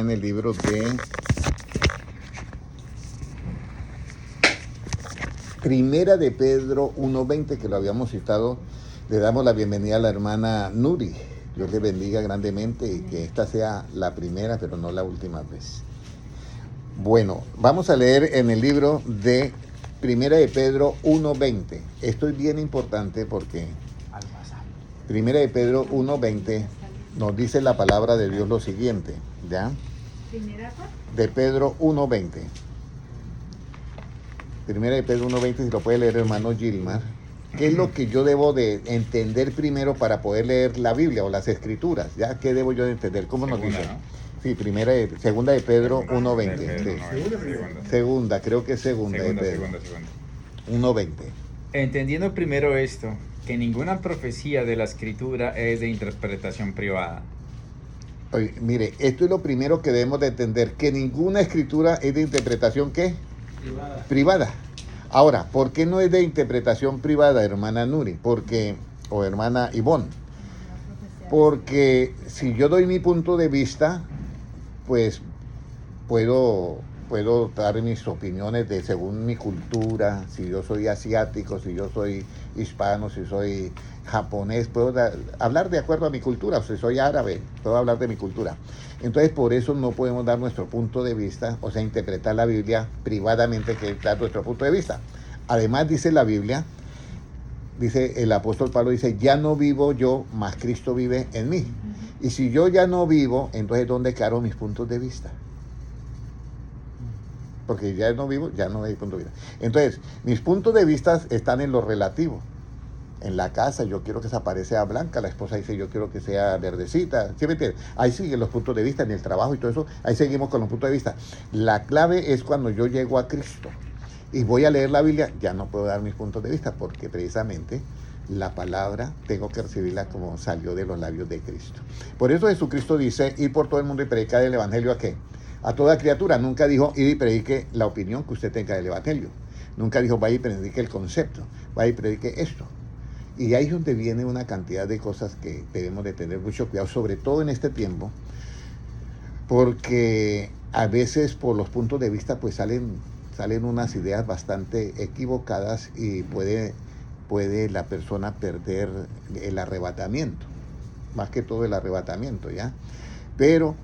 En el libro de Primera de Pedro 1:20, que lo habíamos citado. Le damos la bienvenida a la hermana Nuri. Dios le bendiga grandemente y que esta sea la primera, pero no la última vez. Bueno, vamos a leer en el libro de Primera de Pedro 1:20. Esto es bien importante porque Primera de Pedro 1:20 nos dice la palabra de Dios lo siguiente, ¿ya? De Pedro 1:20. Primera de Pedro 1:20, si lo puede leer hermano Gilmar. ¿Qué es lo que yo debo de entender primero para poder leer la Biblia o las Escrituras? ¿Ya? ¿Qué debo yo de entender? ¿Cómo nos dice? ¿No? Sí, segunda de Pedro 1:20. Sí. Segunda, creo que es segunda de Pedro. 1:20. Entendiendo primero esto, que ninguna profecía de la Escritura es de interpretación privada. Oye, mire, esto es lo primero que debemos de entender, que ninguna escritura es de interpretación, ¿qué? Privada. Ahora, ¿por qué no es de interpretación privada, hermana Nuri? O hermana Ivonne. Porque si yo doy mi punto de vista, pues puedo dar mis opiniones según mi cultura, si yo soy asiático, si yo soy hispano, si soy japonés, puedo hablar de acuerdo a mi cultura, o si soy árabe, puedo hablar de mi cultura. Entonces, por eso no podemos dar nuestro punto de vista, o sea, interpretar la Biblia privadamente, que es dar nuestro punto de vista. Además, dice la Biblia, dice el apóstol Pablo, dice, ya no vivo yo, mas Cristo vive en mí. Y si yo ya no vivo, entonces, ¿dónde quedaron mis puntos de vista? Porque ya no vivo, ya no hay punto de vista. Entonces, mis puntos de vista están en lo relativo. En la casa, yo quiero que esa pared sea blanca, la esposa dice, yo quiero que sea verdecita. ¿Sí me entiendes? Ahí siguen los puntos de vista, en el trabajo y todo eso, ahí seguimos con los puntos de vista. La clave es cuando yo llego a Cristo y voy a leer la Biblia, ya no puedo dar mis puntos de vista, porque precisamente la palabra tengo que recibirla como salió de los labios de Cristo. Por eso Jesucristo dice, ir por todo el mundo y predicar el evangelio ¿a qué? A toda criatura. Nunca dijo, ir y predique la opinión que usted tenga del evangelio. Nunca dijo, vaya y predique el concepto, vaya y predique esto. Y ahí es donde viene una cantidad de cosas que debemos de tener mucho cuidado, sobre todo en este tiempo, porque a veces por los puntos de vista pues salen unas ideas bastante equivocadas y puede la persona perder el arrebatamiento, más que todo el arrebatamiento, ¿ya? Pero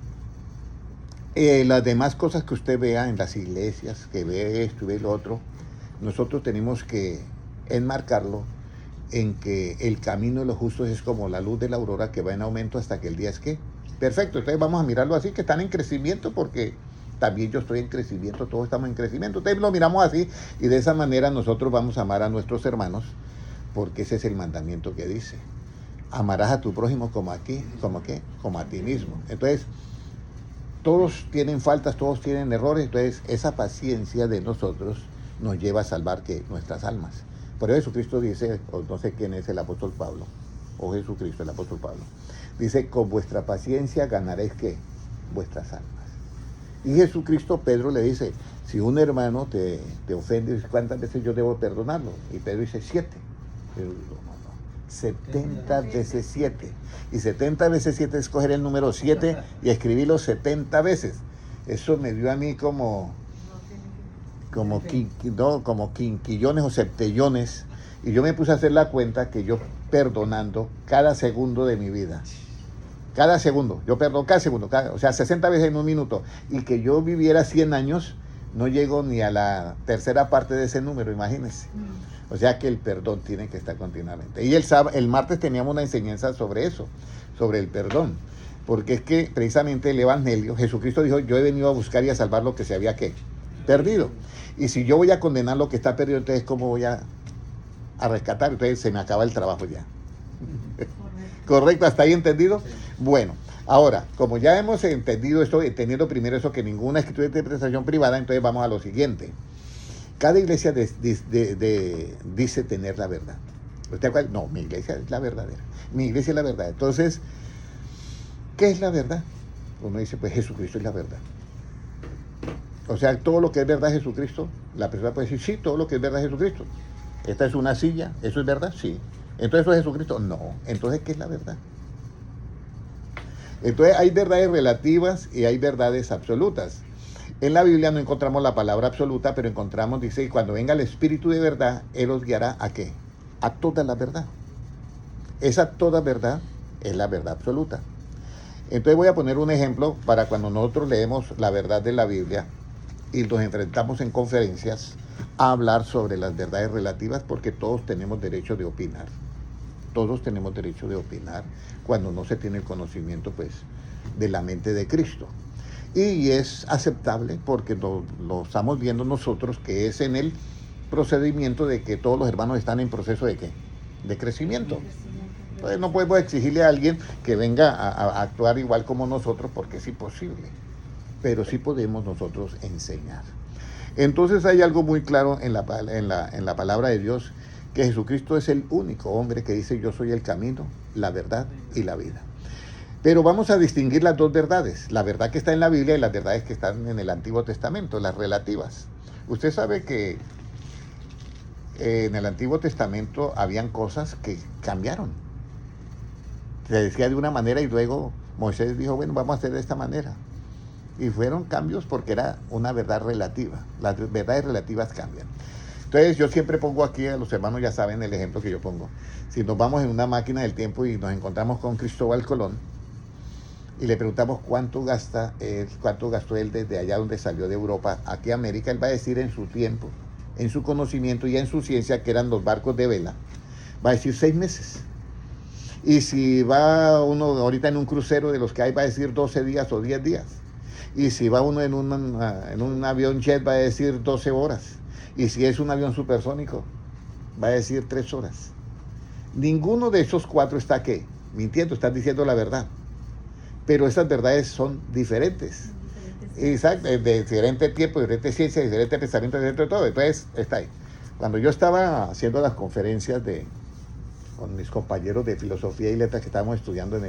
las demás cosas que usted vea en las iglesias, que ve esto y ve lo otro, nosotros tenemos que enmarcarlo en que el camino de los justos es como la luz de la aurora que va en aumento hasta que el día es ¿qué? Perfecto. Entonces vamos a mirarlo así, que están en crecimiento, porque también yo estoy en crecimiento, todos estamos en crecimiento. Entonces lo miramos así y de esa manera nosotros vamos a amar a nuestros hermanos, porque ese es el mandamiento que dice. Amarás a tu prójimo como a ti mismo. Entonces, todos tienen faltas, todos tienen errores, entonces esa paciencia de nosotros nos lleva a salvar ¿qué? Nuestras almas. Por eso Jesucristo dice, o no sé quién es el apóstol Pablo, o Jesucristo, el apóstol Pablo, dice, con vuestra paciencia ganaréis ¿qué? Vuestras almas. Y Jesucristo, Pedro le dice, si un hermano te ofende, ¿cuántas veces yo debo perdonarlo? Y Pedro dice, 7. Pero no, 70 veces 7. Y 70 veces 7 es coger el número 7 y escribirlo 70 veces. Eso me dio a mí como quinquillones o septellones, y yo me puse a hacer la cuenta que yo perdonando cada segundo de mi vida, cada segundo, yo perdono cada segundo, o sea, 60 veces en un minuto, y que yo viviera 100 años, no llego ni a la tercera parte de ese número, imagínense. O sea que el perdón tiene que estar continuamente. Y el martes teníamos una enseñanza sobre eso, sobre el perdón, porque es que precisamente el evangelio, Jesucristo dijo, yo he venido a buscar y a salvar lo que se había ¿qué? Perdido. Y si yo voy a condenar lo que está perdido, entonces ¿cómo voy a rescatar? Entonces se me acaba el trabajo ya. ¿Correcto? ¿Hasta ahí entendido? Sí. Bueno, ahora, como ya hemos entendido esto, entendiendo primero eso, que ninguna escritura de interpretación privada, entonces vamos a lo siguiente. Cada iglesia dice tener la verdad. ¿Usted acuerda? No, mi iglesia es la verdadera. Mi iglesia es la verdad. Entonces, ¿qué es la verdad? Uno dice, pues Jesucristo es la verdad. O sea, todo lo que es verdad Jesucristo, la persona puede decir, sí, todo lo que es verdad Jesucristo. Esta es una silla, ¿eso es verdad? Sí. Entonces, ¿eso es Jesucristo? No. Entonces, ¿qué es la verdad? Entonces hay verdades relativas y hay verdades absolutas. En la Biblia no encontramos la palabra absoluta, pero encontramos, dice, y cuando venga el Espíritu de verdad, Él os guiará ¿a qué? A toda la verdad. Esa toda verdad es la verdad absoluta. Entonces voy a poner un ejemplo para cuando nosotros leemos la verdad de la Biblia y nos enfrentamos en conferencias a hablar sobre las verdades relativas, porque todos tenemos derecho de opinar. Todos tenemos derecho de opinar cuando no se tiene el conocimiento, pues, de la mente de Cristo. Y es aceptable porque lo estamos viendo nosotros, que es en el procedimiento de que todos los hermanos están en proceso de ¿qué? De crecimiento. Entonces no podemos exigirle a alguien que venga a actuar igual como nosotros, porque es imposible. Pero sí podemos nosotros enseñar. Entonces hay algo muy claro en la palabra de Dios, que Jesucristo es el único hombre que dice: yo soy el camino, la verdad y la vida. Pero vamos a distinguir las dos verdades, la verdad que está en la Biblia y las verdades que están en el Antiguo Testamento, las relativas. Usted sabe que en el Antiguo Testamento habían cosas que cambiaron. Se decía de una manera y luego Moisés dijo: bueno, vamos a hacer de esta manera. Y fueron cambios porque era una verdad relativa. Las verdades relativas cambian. Entonces yo siempre pongo aquí, a los hermanos ya saben el ejemplo que yo pongo. Si nos vamos en una máquina del tiempo y nos encontramos con Cristóbal Colón y le preguntamos cuánto gastó él desde allá donde salió de Europa aquí a América, él va a decir en su tiempo, en su conocimiento y en su ciencia, que eran los barcos de vela, va a decir 6 meses. Y si va uno ahorita en un crucero de los que hay, va a decir 12 días o 10 días. Y si va uno en un avión jet, va a decir 12 horas. Y si es un avión supersónico, va a decir 3 horas. Ninguno de esos 4 está ¿qué? Mintiendo, están diciendo la verdad. Pero esas verdades son diferentes. Exacto, de diferente tiempo, de diferente ciencia, de diferente pensamiento, de diferente todo. Entonces, está ahí. Cuando yo estaba haciendo las conferencias con mis compañeros de filosofía y letras que estábamos estudiando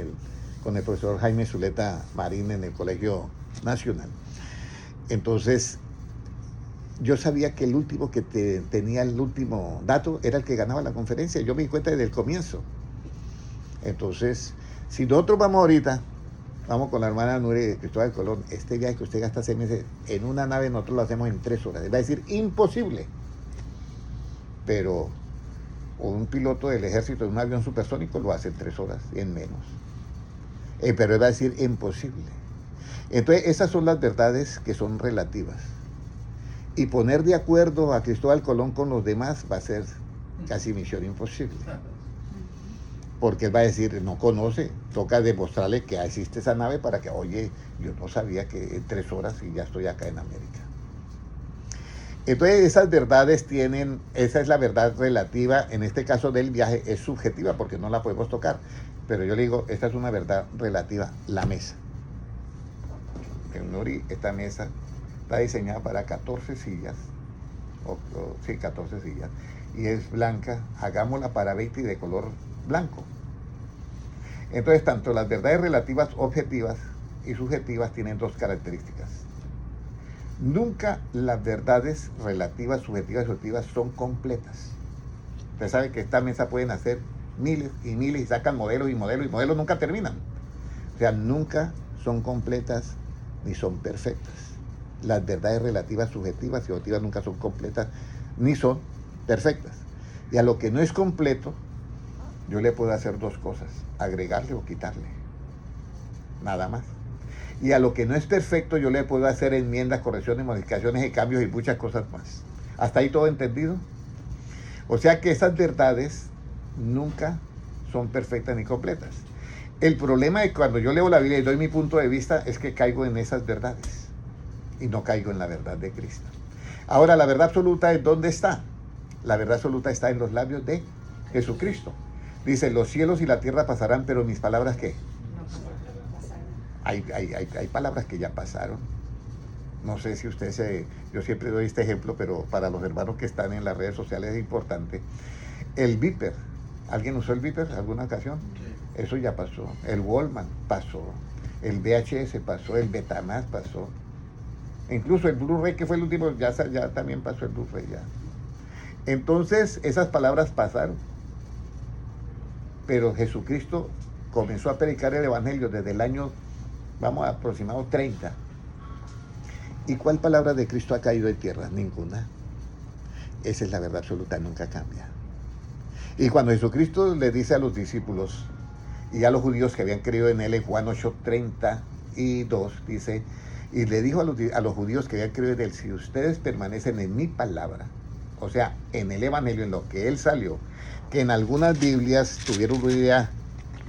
con el profesor Jaime Zuleta Marín en el Colegio Nacional, entonces yo sabía que el último que tenía el último dato era el que ganaba la conferencia. Yo me di cuenta desde el comienzo. Entonces, si nosotros vamos ahorita, vamos con la hermana Nure de Cristóbal Colón, este viaje que usted gasta 6 meses en una nave, nosotros lo hacemos en 3 horas. Él va a decir imposible. Pero un piloto del ejército de un avión supersónico lo hace en 3 horas y en menos. Pero él va a decir imposible. Entonces, esas son las verdades que son relativas. Y poner de acuerdo a Cristóbal Colón con los demás va a ser casi misión imposible. Porque él va a decir, no conoce, toca demostrarle que existe esa nave para que, oye, yo no sabía que en 3 horas y ya estoy acá en América. Entonces esas verdades esa es la verdad relativa, en este caso del viaje es subjetiva porque no la podemos tocar. Pero yo le digo, esta es una verdad relativa, la mesa. En Nuri, esta mesa está diseñada para 14 sillas, sí, 14 sillas, y es blanca, hagámosla para 20 y de color blanco. Entonces, tanto las verdades relativas objetivas y subjetivas tienen 2 características. Nunca las verdades relativas, subjetivas y objetivas son completas. Usted sabe que esta mesa pueden hacer miles y miles y sacan modelos y modelos y modelos, nunca terminan. O sea, nunca son completas ni son perfectas. Las verdades relativas, subjetivas y objetivas nunca son completas ni son perfectas. Y a lo que no es completo, yo le puedo hacer 2 cosas: agregarle o quitarle. Nada más. Y a lo que no es perfecto, yo le puedo hacer enmiendas, correcciones, modificaciones y cambios y muchas cosas más. ¿Hasta ahí todo entendido? O sea que esas verdades nunca son perfectas ni completas. El problema de cuando yo leo la Biblia y doy mi punto de vista es que caigo en esas verdades y no caigo en la verdad de Cristo. Ahora, la verdad absoluta ¿es dónde está? La verdad absoluta está en los labios de Jesucristo. Dice, los cielos y la tierra pasarán, pero mis palabras, ¿qué? Hay palabras que ya pasaron. No sé si yo siempre doy este ejemplo, pero para los hermanos que están en las redes sociales es importante. El Viper, ¿alguien usó el Viper alguna ocasión? Eso ya pasó. El Walkman pasó. El VHS pasó. El Betamax pasó. Incluso el Blu-ray, que fue el último, ya también pasó el Blu-ray ya. Entonces, esas palabras pasaron. Pero Jesucristo comenzó a predicar el Evangelio desde el año, vamos a aproximado 30. ¿Y cuál palabra de Cristo ha caído en tierra? Ninguna. Esa es la verdad absoluta, nunca cambia. Y cuando Jesucristo le dice a los discípulos y a los judíos que habían creído en él, en Juan 8:32, dice, y le dijo a los judíos que habían creído en él, si ustedes permanecen en mi palabra, o sea, en el Evangelio, en lo que él salió, que en algunas Biblias tuvieron una idea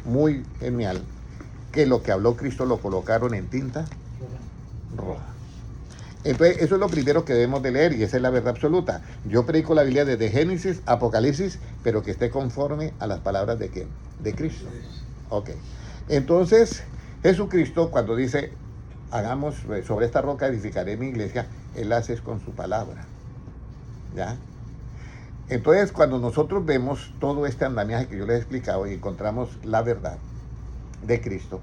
muy genial, que lo que habló Cristo lo colocaron en tinta roja. Entonces, eso es lo primero que debemos de leer y esa es la verdad absoluta. Yo predico la Biblia desde Génesis, Apocalipsis, pero que esté conforme a las palabras de ¿quién? De Cristo. Ok. Entonces, Jesucristo cuando dice, hagamos, sobre esta roca edificaré mi iglesia, Él hace es con su palabra. ¿Ya? Entonces, cuando nosotros vemos todo este andamiaje que yo les he explicado y encontramos la verdad de Cristo,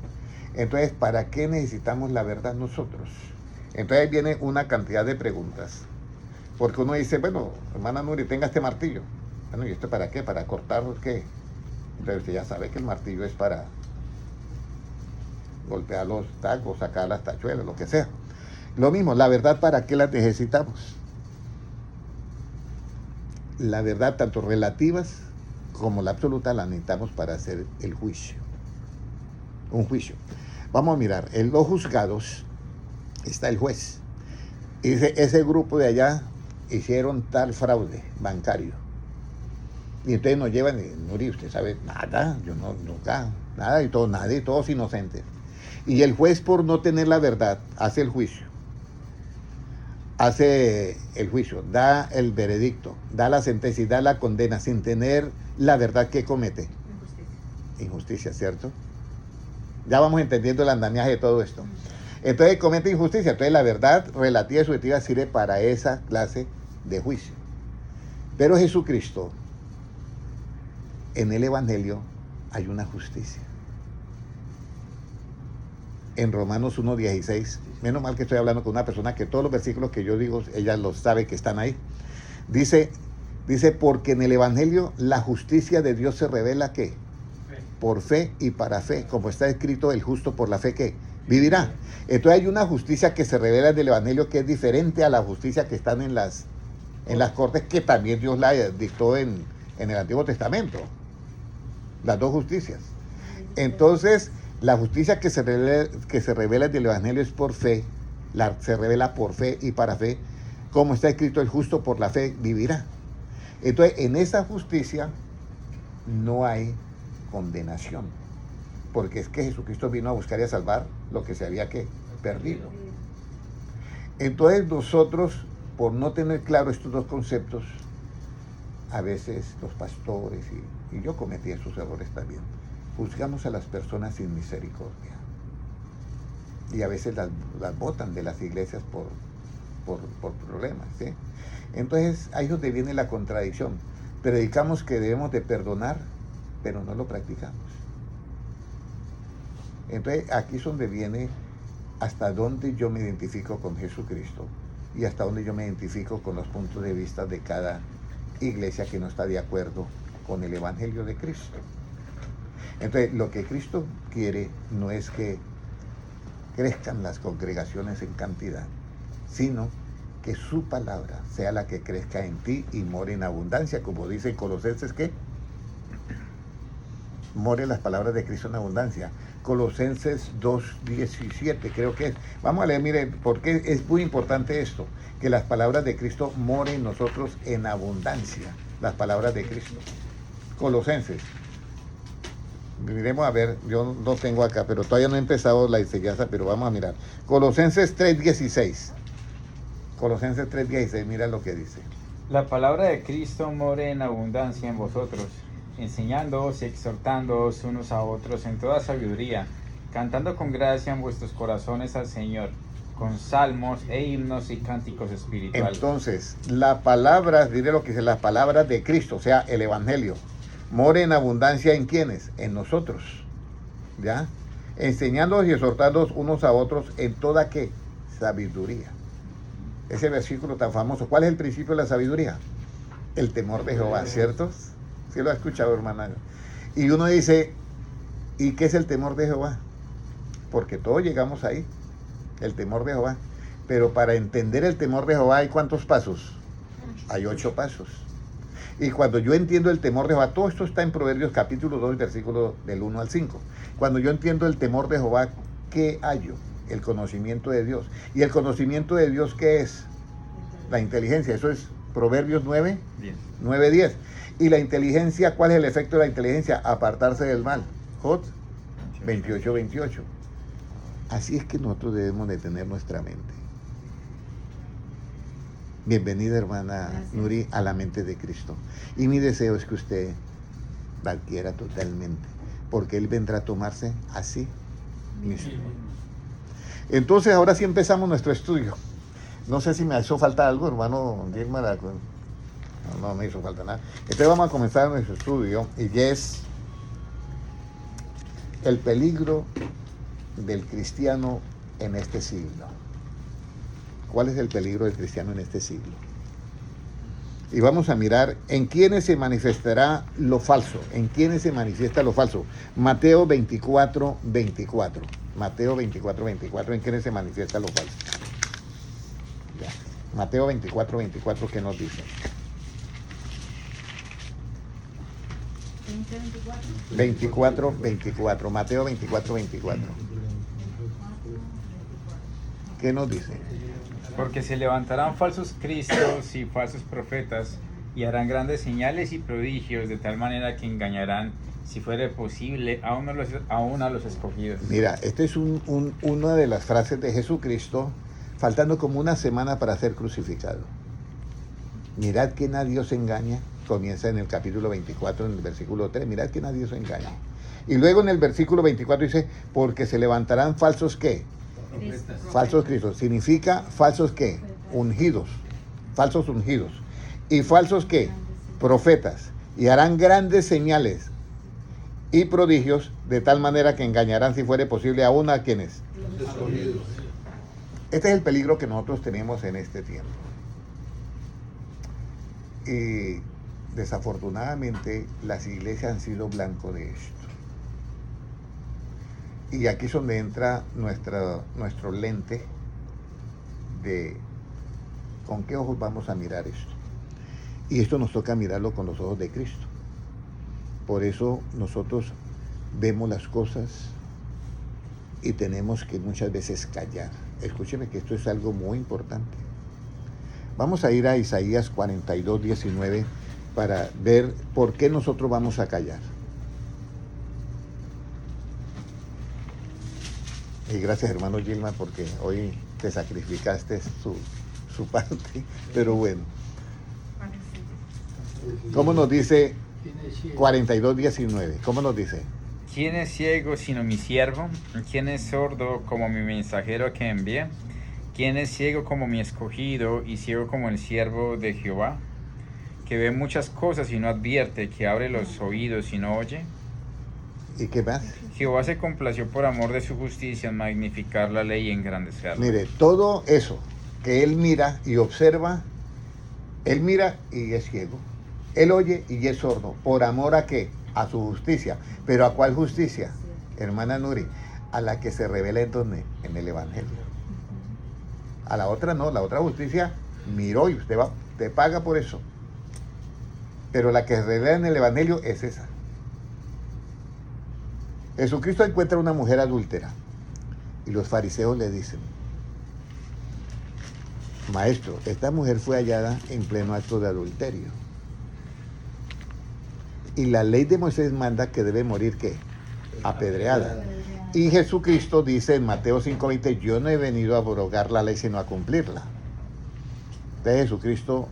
entonces, ¿para qué necesitamos la verdad nosotros? Entonces viene una cantidad de preguntas. Porque uno dice, bueno, hermana Nuri, tenga este martillo. Bueno, ¿y esto para qué? ¿Para cortar qué? Entonces usted ya sabe que el martillo es para golpear los tacos, sacar las tachuelas, lo que sea. Lo mismo, la verdad, ¿para qué la necesitamos? La verdad, tanto relativas como la absoluta, la necesitamos para hacer el juicio. Un juicio. Vamos a mirar, en los juzgados está el juez. Y dice, ese grupo de allá hicieron tal fraude bancario. Y entonces nos llevan, y Nuri, usted sabe, nada, yo no, nunca, nada, y todos inocentes. Y el juez, por no tener la verdad, hace el juicio. Da el veredicto, da la sentencia y da la condena sin tener la verdad que comete. Injusticia, ¿cierto? Ya vamos entendiendo el andamiaje de todo esto. Entonces comete injusticia. Entonces la verdad relativa y subjetiva sirve para esa clase de juicio. Pero Jesucristo, en el Evangelio hay una justicia. En Romanos 1:16, menos mal que estoy hablando con una persona que todos los versículos que yo digo, ella los sabe que están ahí. Dice, porque en el Evangelio la justicia de Dios se revela ¿qué? Por fe y para fe, como está escrito, el justo por la fe ¿qué? Vivirá. Entonces hay una justicia que se revela en el Evangelio que es diferente a la justicia que están en las cortes, que también Dios la dictó en el Antiguo Testamento. Las dos justicias. Entonces, la justicia que se revela en el Evangelio es por fe, se revela por fe y para fe, como está escrito, el justo por la fe vivirá. Entonces, en esa justicia no hay condenación, porque es que Jesucristo vino a buscar y a salvar lo que se había perdido. Entonces nosotros, por no tener claro estos dos conceptos, a veces los pastores, y yo cometí esos errores también, juzgamos a las personas sin misericordia. Y a veces las botan de las iglesias por problemas, ¿sí? Entonces ahí es donde viene la contradicción. Predicamos que debemos de perdonar, pero no lo practicamos. Entonces aquí es donde viene hasta dónde yo me identifico con Jesucristo y hasta dónde yo me identifico con los puntos de vista de cada iglesia que no está de acuerdo con el Evangelio de Cristo. Entonces lo que Cristo quiere no es que crezcan las congregaciones en cantidad, sino que su palabra sea la que crezca en ti y more en abundancia, como dice Colosenses, que more las palabras de Cristo en abundancia. Colosenses 2:17 creo que es. Vamos a leer, miren, porque es muy importante esto, que las palabras de Cristo moren en nosotros en abundancia, las palabras de Cristo. Colosenses. Miremos a ver, yo lo tengo acá, pero todavía no he empezado la enseñanza, pero vamos a mirar. Colosenses 3:16. Colosenses 3:16, mira lo que dice. La palabra de Cristo more en abundancia en vosotros, enseñándoos y exhortándoos unos a otros en toda sabiduría, cantando con gracia en vuestros corazones al Señor, con salmos e himnos y cánticos espirituales. Entonces, la palabra, diré lo que dice, las palabras de Cristo, o sea, el Evangelio, more en abundancia ¿en quiénes? En nosotros, ¿ya? Enseñándoos y exhortándoos unos a otros en toda, ¿qué? Sabiduría. Ese versículo tan famoso. ¿Cuál es el principio de la sabiduría? El temor de Jehová, ¿cierto? Sí lo ha escuchado, hermana. Y uno dice, ¿Y qué es el temor de Jehová? Porque todos llegamos ahí, el temor de Jehová. Pero para entender el temor de Jehová hay ¿cuántos pasos? Hay 8 pasos. Y cuando yo entiendo el temor de Jehová, todo esto está en Proverbios capítulo 2, versículo del 1 al 5. Cuando yo entiendo el temor de Jehová, ¿qué hallo? El conocimiento de Dios. ¿Y el conocimiento de Dios qué es? La inteligencia. Eso es Proverbios 9, 10. ¿Y la inteligencia, cuál es el efecto de la inteligencia? Apartarse del mal. Jod 28, 28. Así es que nosotros debemos de tener nuestra mente. Bienvenida, hermana Nuri, a la mente de Cristo. Y mi deseo es que usted la adquiera totalmente, porque Él vendrá a tomarse así mismo. Entonces, ahora sí empezamos nuestro estudio. No sé si me hizo falta algo, hermano Gilmar. No me hizo falta nada. Entonces vamos a comenzar nuestro estudio, y es el peligro del cristiano en este siglo. ¿Cuál es el peligro del cristiano en este siglo? Y vamos a mirar en quiénes se manifestará lo falso. En quiénes se manifiesta lo falso. Mateo 24, 24. Mateo 24, 24. ¿En quiénes se manifiesta lo falso? Ya. Mateo 24, 24. ¿Qué nos dice? 24, 24. Mateo 24, 24. ¿Qué nos dice? Porque se levantarán falsos cristos y falsos profetas y harán grandes señales y prodigios de tal manera que engañarán, si fuere posible, aún a los escogidos. Mira, esta es una de las frases de Jesucristo, faltando como una semana para ser crucificado. Mirad que nadie os engaña. Comienza en el capítulo 24, en el versículo 3. Mirad que nadie os engaña. Y luego en el versículo 24 dice, porque se levantarán falsos ¿qué? Falsos cristos. Significa falsos ¿qué? Ungidos. Falsos ungidos. Y falsos ¿qué? Profetas. Y harán grandes señales y prodigios de tal manera que engañarán, si fuere posible, aún a quienes. Este es el peligro que nosotros tenemos en este tiempo. Y desafortunadamente las iglesias han sido blanco de esto. Y aquí es donde entra nuestro lente de con qué ojos vamos a mirar esto. Y esto nos toca mirarlo con los ojos de Cristo. Por eso nosotros vemos las cosas y tenemos que muchas veces callar. Escúcheme que esto es algo muy importante. Vamos a ir a Isaías 42, 19 para ver por qué nosotros vamos a callar. Y gracias, hermano Gilmar, porque hoy te sacrificaste su parte, pero bueno. ¿Cómo nos dice 42, 19? ¿Cómo nos dice? ¿Quién es ciego sino mi siervo? ¿Quién es sordo como mi mensajero que envié? ¿Quién es ciego como mi escogido y ciego como el siervo de Jehová? Que ve muchas cosas y no advierte, que abre los oídos y no oye. ¿Y qué más? Jehová se complació por amor de su justicia en magnificar la ley y engrandecerla. Mire, todo eso que él mira y observa, él mira y es ciego. Él oye y es sordo. ¿Por amor a qué? A su justicia. ¿Pero a cuál justicia? Hermana Nuri, a la que se revela en donde? En el Evangelio. A la otra no, la otra justicia miró y usted paga por eso. Pero la que se revela en el Evangelio es esa. Jesucristo encuentra una mujer adúltera y los fariseos le dicen: Maestro, esta mujer fue hallada en pleno acto de adulterio. Y la ley de Moisés manda que debe morir, ¿qué? Apedreada. Y Jesucristo dice en Mateo 5:20, yo no he venido a abrogar la ley, sino a cumplirla. Entonces Jesucristo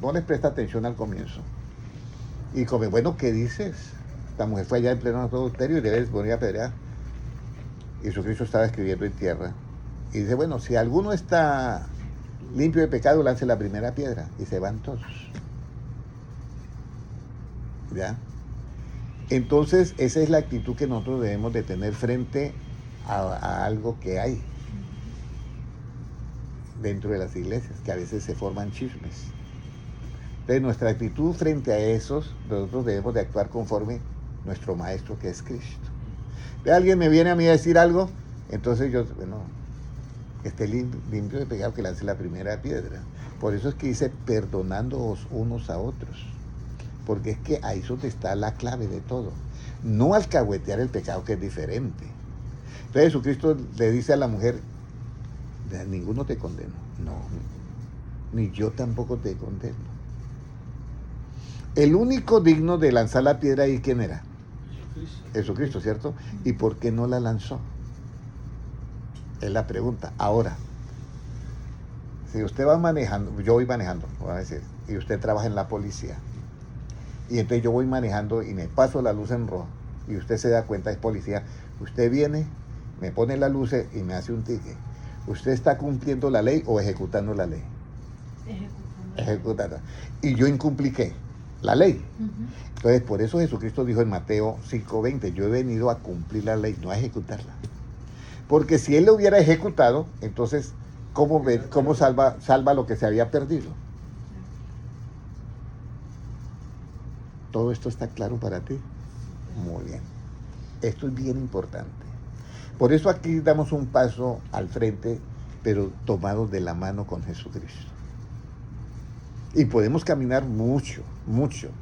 no les presta atención al comienzo. Y como, bueno, ¿qué dices? La mujer fue allá en pleno adulterio y debe morir apedreada. Y Jesucristo estaba escribiendo en tierra. Y dice, bueno, si alguno está limpio de pecado, lance la primera piedra. Y se van todos. ¿Ya? Entonces, esa es la actitud que nosotros debemos de tener frente a algo que hay dentro de las iglesias, que a veces se forman chismes. Entonces, nuestra actitud frente a esos, nosotros debemos de actuar conforme nuestro Maestro, que es Cristo. alguien me viene a mí a decir algo, entonces yo, bueno, que esté limpio de pecado, que lance la primera piedra. Por eso es que dice, perdonándoos unos a otros. Porque es que ahí es donde está la clave de todo. No alcahuetear el pecado, que es diferente. Entonces Jesucristo le dice a la mujer, ninguno te condeno. No, ni yo tampoco te condeno. El único digno de lanzar la piedra ahí, ¿quién era? Jesucristo, ¿cierto? ¿Y por qué no la lanzó? Es la pregunta. Ahora, si usted va manejando, yo voy manejando, voy a decir, y usted trabaja en la policía, y entonces yo voy manejando y me paso la luz en rojo, y usted se da cuenta, es policía, usted viene, me pone las luces y me hace un ticket. ¿Usted está cumpliendo la ley o ejecutando la ley? Ejecutando. Y yo incumplí, ¿qué? La ley. Entonces, por eso Jesucristo dijo en Mateo 5:20, yo he venido a cumplir la ley, no a ejecutarla. Porque si él lo hubiera ejecutado, entonces, ¿cómo salva lo que se había perdido? ¿Todo esto está claro para ti? Muy bien. Esto es bien importante. Por eso aquí damos un paso al frente, pero tomados de la mano con Jesucristo. Y podemos caminar mucho,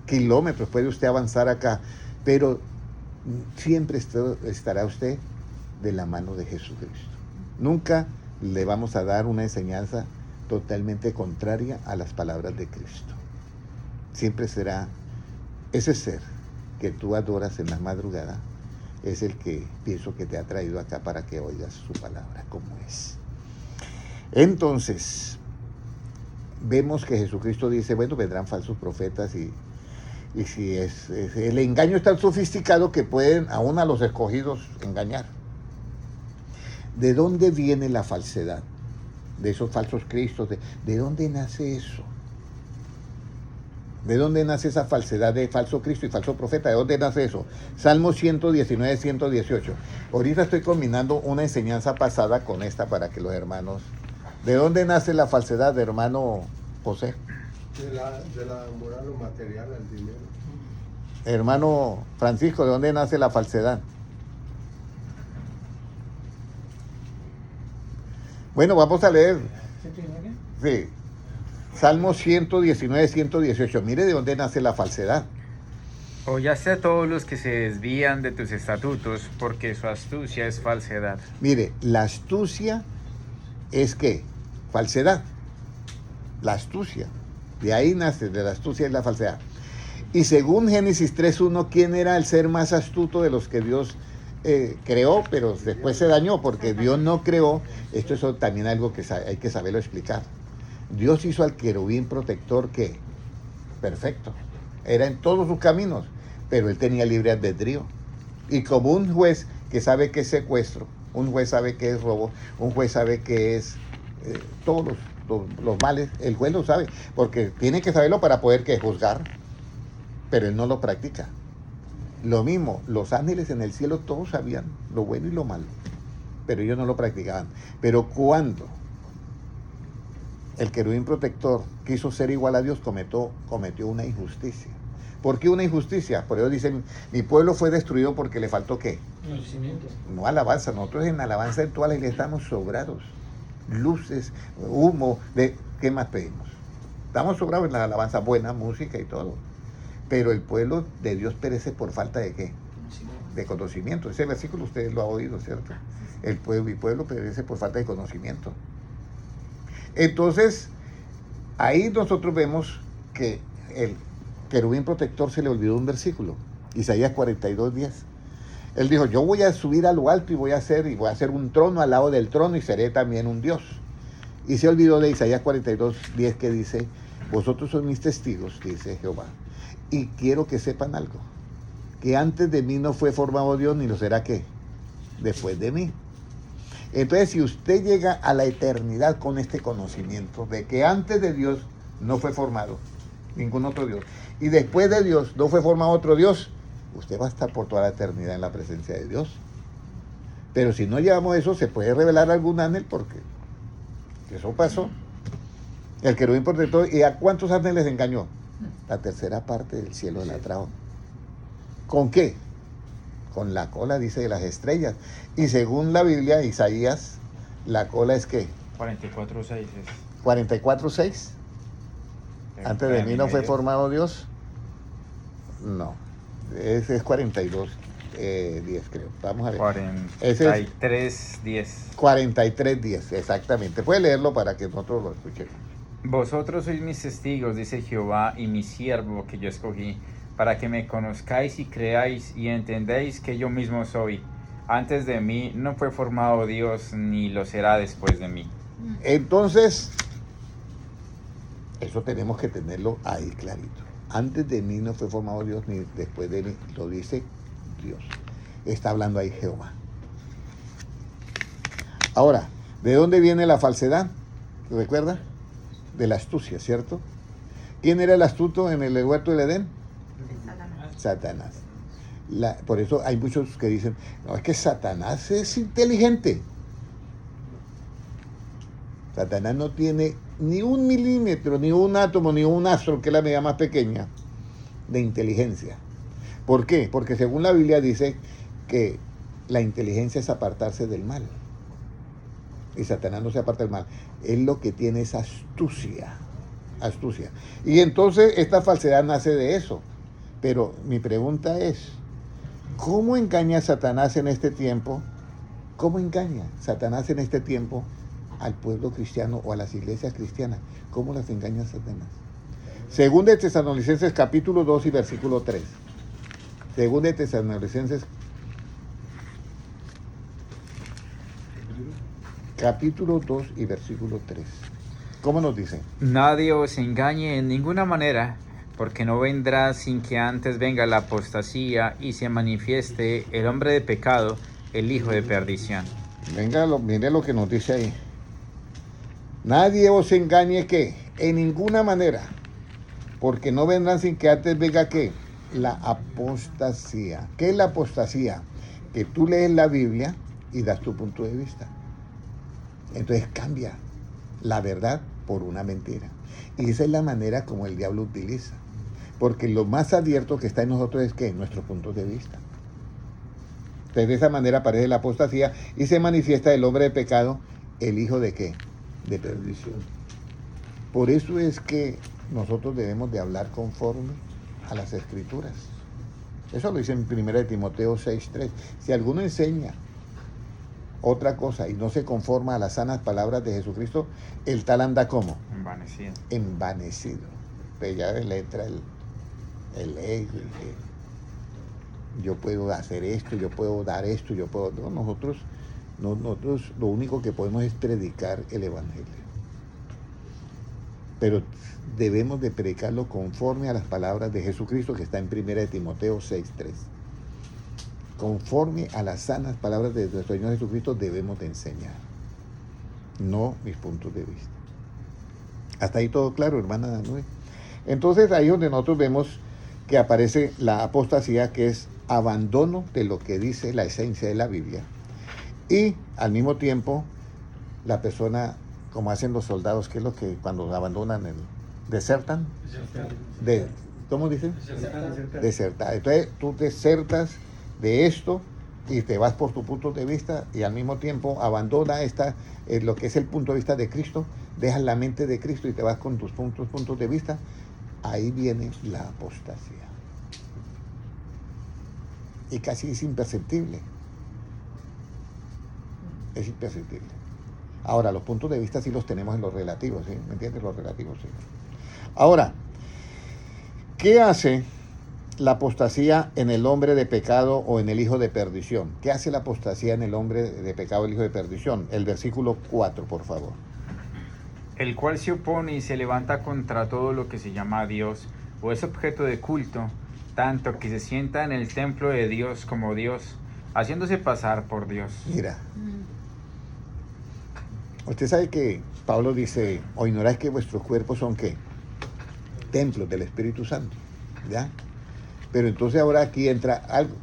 kilómetros, puede usted avanzar acá, pero siempre estará usted de la mano de Jesucristo. Nunca le vamos a dar una enseñanza totalmente contraria a las palabras de Cristo. Siempre será ese ser que tú adoras en la madrugada, es el que pienso que te ha traído acá para que oigas su palabra como es. Entonces, vemos que Jesucristo dice, bueno, vendrán falsos profetas y si el engaño es tan sofisticado que pueden aún a los escogidos engañar. ¿De dónde viene la falsedad? De esos falsos cristos. ¿De dónde nace eso? ¿De dónde nace esa falsedad de falso Cristo y falso profeta? ¿De dónde nace eso? Salmo 119, 118. Ahorita estoy combinando una enseñanza pasada con esta para que los hermanos... ¿De dónde nace la falsedad, hermano José? De la moral o material al dinero. Hermano Francisco, ¿de dónde nace la falsedad? Bueno, vamos a leer. Sí. Salmo 119, 118. Mire de dónde nace la falsedad. Oyaste a todos los que se desvían de tus estatutos, porque su astucia es falsedad. Mire, la astucia es ¿qué? Falsedad. La astucia. De ahí nace, de la astucia es la falsedad. Y según Génesis 3:1, ¿quién era el ser más astuto de los que Dios creó, pero después se dañó? Porque Dios no creó, esto es también algo que hay que saberlo explicar. Dios hizo al querubín protector que perfecto, era en todos sus caminos, pero él tenía libre albedrío. Y como un juez que sabe que es secuestro, un juez sabe que es robo, un juez sabe que es todos los males, el juez lo sabe, porque tiene que saberlo para poder juzgar, pero él no lo practica. Lo mismo, los ángeles en el cielo todos sabían lo bueno y lo malo, pero ellos no lo practicaban. Pero cuando el querubín protector quiso ser igual a Dios, cometió una injusticia. ¿Por qué una injusticia? Por eso dicen, mi pueblo fue destruido porque le faltó ¿qué? Conocimiento. No alabanza. Nosotros en alabanza en toda la iglesia estamos sobrados. Luces, humo, ¿qué más pedimos? Estamos sobrados en la alabanza, buena música y todo. Pero el pueblo de Dios perece por falta de ¿qué? De conocimiento. Ese versículo ustedes lo han oído, ¿cierto? Mi pueblo perece por falta de conocimiento. Entonces, ahí nosotros vemos que el querubín protector se le olvidó un versículo, Isaías 42:10. Él dijo, yo voy a subir a lo alto y voy a hacer un trono al lado del trono y seré también un Dios. Y se olvidó de Isaías 42:10 que dice, vosotros sois mis testigos, dice Jehová, y quiero que sepan algo, que antes de mí no fue formado Dios, ni lo será ¿qué? Después de mí. Entonces, si usted llega a la eternidad con este conocimiento de que antes de Dios no fue formado ningún otro Dios, y después de Dios no fue formado otro Dios, usted va a estar por toda la eternidad en la presencia de Dios. Pero si no llevamos eso, se puede revelar algún ángel, porque eso pasó. El querubín protector, ¿y a cuántos ángeles engañó? La tercera parte del cielo la trajo. ¿Con qué? con la cola, dice, de las estrellas. Y según la Biblia, Isaías, la cola es ¿qué? 44:6 es. 44:6. Antes de mí no fue formado Dios. No, ese es 42:10 creo. Vamos a ver. Ese es 43:10. 43:10, exactamente. Puede leerlo para que nosotros lo escuchemos. Vosotros sois mis testigos, dice Jehová, y mi siervo que yo escogí, para que me conozcáis y creáis y entendéis que yo mismo soy. Antes de mí no fue formado Dios, ni lo será después de mí. Entonces, eso tenemos que tenerlo ahí clarito. Antes de mí no fue formado Dios, ni después de mí, lo dice Dios. Está hablando ahí Jehová. Ahora, ¿de dónde viene la falsedad? ¿Recuerda? De la astucia, ¿cierto? ¿Quién era el astuto en el huerto del Edén? Satanás. Por eso hay muchos que dicen, no, es que Satanás es inteligente. Satanás no tiene ni un milímetro, ni un átomo, ni un astro, que es la medida más pequeña, de inteligencia. ¿Por qué? Porque según la Biblia dice que la inteligencia es apartarse del mal. Y Satanás no se aparta del mal. Él lo que tiene es astucia. Astucia. Y entonces esta falsedad nace de eso. Pero mi pregunta es, ¿cómo engaña Satanás en este tiempo? ¿Cómo engaña Satanás en este tiempo al pueblo cristiano o a las iglesias cristianas? ¿Cómo las engaña Satanás? Según de Tesalonicenses capítulo 2 y versículo 3. Según de Tesalonicenses capítulo 2 y versículo 3. ¿Cómo nos dice? Nadie os engañe en ninguna manera, porque no vendrá sin que antes venga la apostasía y se manifieste el hombre de pecado, el hijo de perdición. Venga, mire lo que nos dice ahí. Nadie os engañe que en ninguna manera, porque no vendrán sin que antes venga ¿qué? La apostasía. ¿Qué es la apostasía? Que tú lees la Biblia y das tu punto de vista. Entonces cambia la verdad por una mentira. Y esa es la manera como el diablo utiliza. Porque lo más abierto que está en nosotros es ¿qué? Nuestros puntos de vista. Entonces de esa manera aparece la apostasía y se manifiesta el hombre de pecado, el hijo de ¿qué? De perdición. Por eso es que nosotros debemos de hablar conforme a las Escrituras. Eso lo dice en 1 Timoteo 6:3. Si alguno enseña otra cosa y no se conforma a las sanas palabras de Jesucristo, el tal anda como Envanecido. Envanecido. Pues ya le entra el ego y que yo puedo hacer esto, yo puedo dar esto, yo puedo... No, nosotros lo único que podemos es predicar el Evangelio. Pero debemos de predicarlo conforme a las palabras de Jesucristo que está en 1 Timoteo 6:3. Conforme a las sanas palabras de nuestro Señor Jesucristo debemos de enseñar, no mis puntos de vista. Hasta ahí todo claro, hermana Danue. Entonces ahí es donde nosotros vemos que aparece la apostasía, que es abandono de lo que dice la esencia de la Biblia. Y al mismo tiempo la persona, como hacen los soldados, que es lo que cuando abandonan desertan. ¿Cómo dicen? Desertar. Entonces tú desertas de esto y te vas por tu punto de vista y al mismo tiempo abandona lo que es el punto de vista de Cristo, dejas la mente de Cristo y te vas con tus puntos de vista. Ahí viene la apostasía. Y casi es imperceptible. Es imperceptible. Ahora, los puntos de vista sí los tenemos en los relativos, ¿sí? ¿Me entiendes? Los relativos, sí. Ahora, ¿qué hace la apostasía en el hombre de pecado o en el hijo de perdición? ¿Qué hace la apostasía en el hombre de pecado o el hijo de perdición? El versículo 4, por favor. El cual se opone y se levanta contra todo lo que se llama Dios o es objeto de culto, tanto que se sienta en el templo de Dios como Dios, haciéndose pasar por Dios. Mira, usted sabe que Pablo dice, o ignoráis que vuestros cuerpos son ¿qué? Templos del Espíritu Santo, ¿ya? Pero entonces ahora aquí entra algo,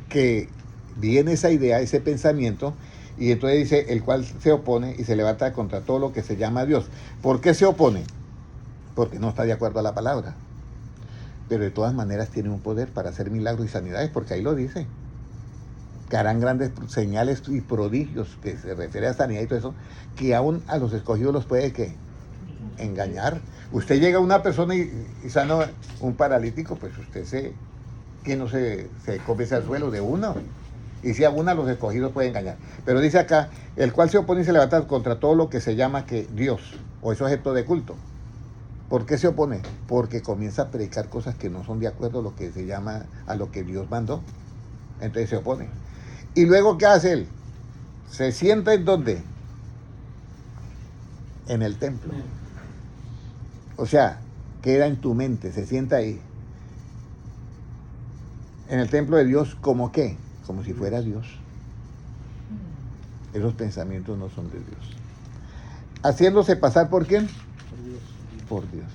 que viene esa idea, ese pensamiento, y entonces dice, el cual se opone y se levanta contra todo lo que se llama Dios. ¿Por qué se opone? Porque no está de acuerdo a la palabra. pero de todas maneras tiene un poder para hacer milagros y sanidades, porque ahí lo dice. Que harán grandes señales y prodigios, que se refiere a sanidad y todo eso, que aún a los escogidos los puede ¿qué? Engañar. Usted llega a una persona y sana un paralítico, pues usted no se convierte al suelo de uno. Y si a uno a los escogidos puede engañar. Pero dice acá, el cual se opone y se levanta contra todo lo que se llama que Dios, o es objeto de culto. ¿Por qué se opone? Porque comienza a predicar cosas que no son de acuerdo a lo que se llama, a lo que Dios mandó. Entonces se opone. ¿Y luego qué hace él? Se sienta en ¿dónde? En el templo. O sea, queda en tu mente, se sienta ahí. En el templo de Dios, ¿como qué? Como si fuera Dios. Esos pensamientos no son de Dios. Haciéndose pasar ¿por quién? Por Dios. Por Dios.